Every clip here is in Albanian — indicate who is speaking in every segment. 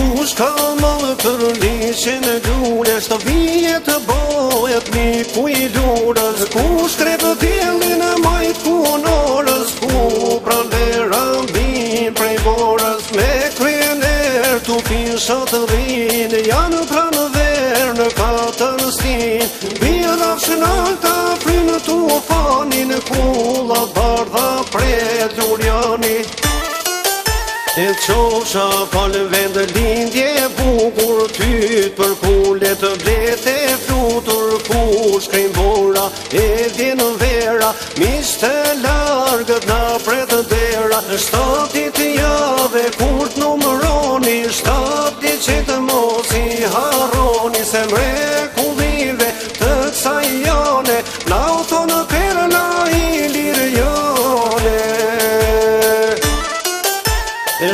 Speaker 1: Kush ka malë për liqen e lule, 7 vjet të bojet miku i lurës. Kush krepë djelin e majt kunorës, ku pran vera bin prej borës. Me kryener tu pishat të dhinë, janë pran ver në katër stin. Bia rafshën alta frinë tu fanin, kulla bardha pret lurjani. E qosha palë vend lindje bukur, tyt për kule të blete flutur. Kush krim bora e vjen vera, miste largët na pret dera. 7 ditë jave kur t'numëroni, 7 ditë që të mos i harroni. Se mrekullive të kësaj jane, na u thonë perla i lirjane.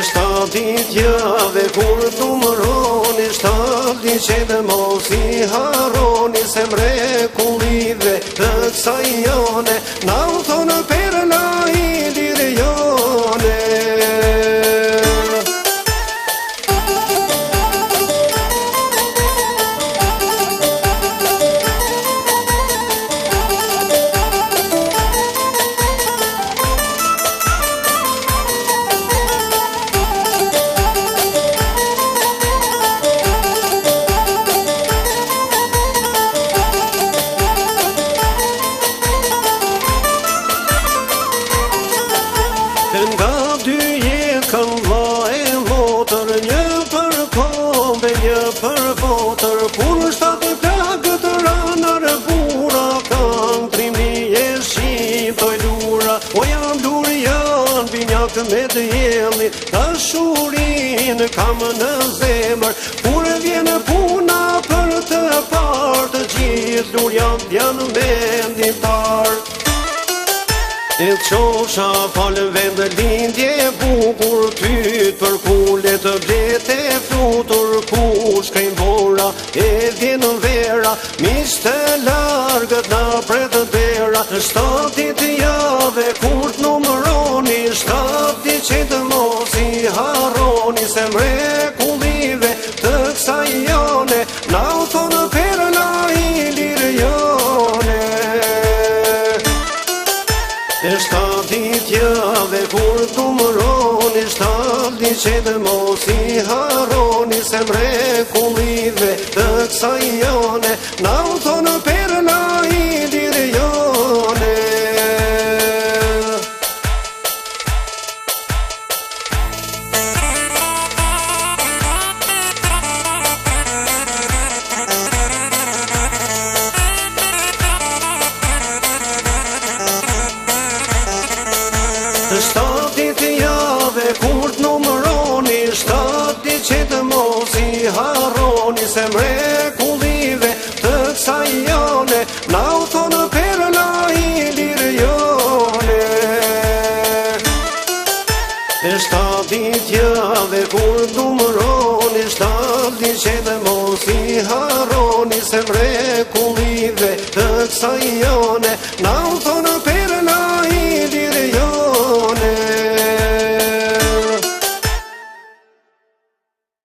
Speaker 1: 7 ditë jave kur t'numëroni, 7 ditë që të mos i harroni. Se mrekullive të kësaj jane, na u thonë perla i lirjane. Nga 2 jetë kanë vlla e motër, një për kombe, një për votër. Kur 7 plagët ranar bura, kanë trimni e shqip toj lura. O jam lurian, binjak me të jeli, dashurin kam në zemër. Kur vjen puna për të partë, gjithë lurian janë mendimtar. E qosha falë vend lindje bukur, tyt për kule të blete flutur. Kush krim bora e vjen vera, miste largët na pret dera. 7 ditë jave kur t'numëroni, 7 ditë që të mos i harroni. Se mrekullive të kësaj jane, na u thonë perla i lirjane. 7 ditë jave kur t'numëroni, 7 ditë që të mos i harroni. Se mrekullive të kësaj jane, na u thonë perla i lirjane. Kur t'numëroni, 7 ditë që të mos i harroni. Se mrekullive të kësaj jane, na u thonë perla i lirjane. 7 ditë jave kur t'numëroni, 7 ditë që të mos i harroni. Se